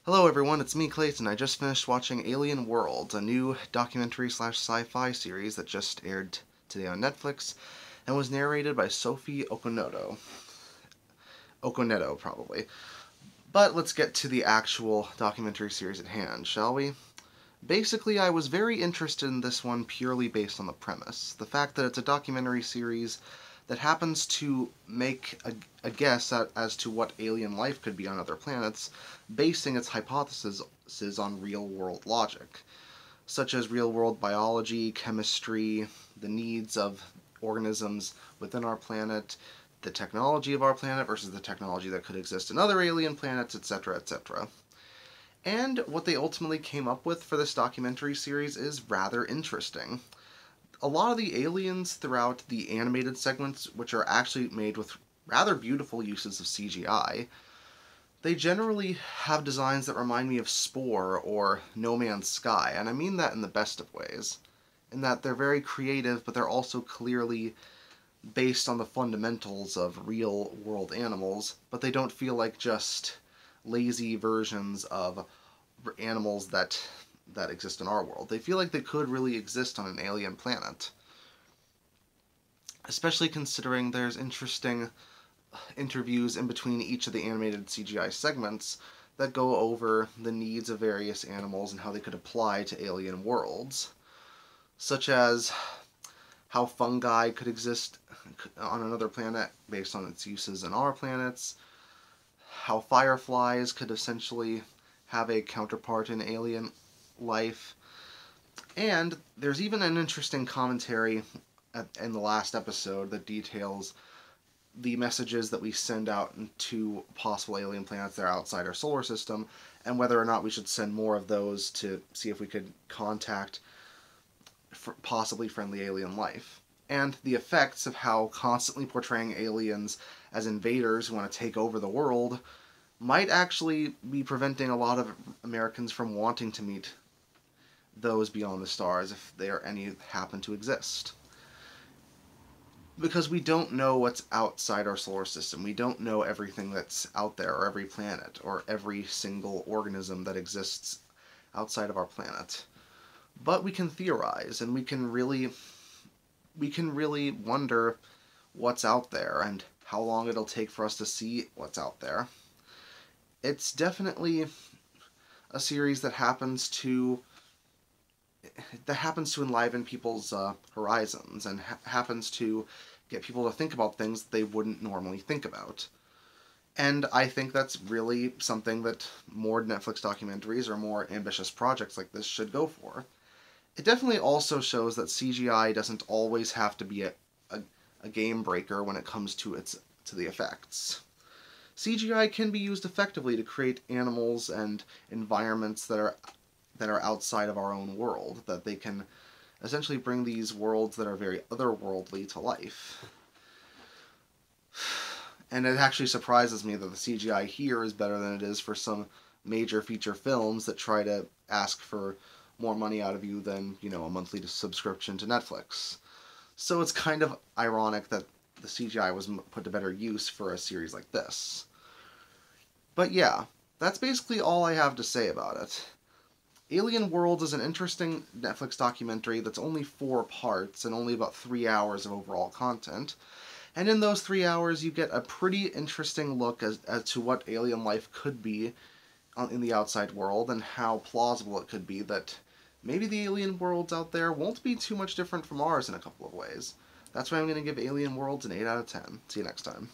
Hello everyone, it's me Clayton. I just finished watching Alien World, a new documentary/sci-fi series that just aired today on Netflix and was narrated by Sophie Okonedo, probably. But let's get to the actual documentary series at hand, shall we? Basically, I was very interested in this one purely based on the premise. The fact that it's a documentary series that happens to make a guess as to what alien life could be on other planets, basing its hypotheses on real-world logic, such as real-world biology, chemistry, the needs of organisms within our planet, the technology of our planet versus the technology that could exist in other alien planets, etc., etc. And what they ultimately came up with for this documentary series is rather interesting. A lot of the aliens throughout the animated segments, which are actually made with rather beautiful uses of CGI, they generally have designs that remind me of Spore or No Man's Sky, and I mean that in the best of ways. In that they're very creative, but they're also clearly based on the fundamentals of real-world animals, but they don't feel like just lazy versions of animals that exist in our world. They feel like they could really exist on an alien planet. Especially considering there's interesting interviews in between each of the animated CGI segments that go over the needs of various animals and how they could apply to alien worlds. Such as how fungi could exist on another planet based on its uses in our planets, how fireflies could essentially have a counterpart in alien life, and there's even an interesting commentary in the last episode that details the messages that we send out to possible alien planets that are outside our solar system, and whether or not we should send more of those to see if we could contact possibly friendly alien life. And the effects of how constantly portraying aliens as invaders who want to take over the world might actually be preventing a lot of Americans from wanting to meet those beyond the stars if any happen to exist. Because we don't know what's outside our solar system. We don't know everything that's out there, or every planet, or every single organism that exists outside of our planet. But we can theorize, and we can really wonder what's out there and how long it'll take for us to see what's out there. It's definitely a series that happens to enliven people's horizons and happens to get people to think about things they wouldn't normally think about. And I think that's really something that more Netflix documentaries or more ambitious projects like this should go for. It definitely also shows that CGI doesn't always have to be a game breaker when it comes to the effects. CGI can be used effectively to create animals and environments that are outside of our own world, that they can essentially bring these worlds that are very otherworldly to life. And it actually surprises me that the CGI here is better than it is for some major feature films that try to ask for more money out of you than, a monthly subscription to Netflix. So it's kind of ironic that the CGI was put to better use for a series like this. But yeah, that's basically all I have to say about it. Alien Worlds is an interesting Netflix documentary that's only 4 parts and only about 3 hours of overall content. And in those 3 hours, you get a pretty interesting look as to what alien life could be in the outside world and how plausible it could be that maybe the alien worlds out there won't be too much different from ours in a couple of ways. That's why I'm going to give Alien Worlds an 8 out of 10. See you next time.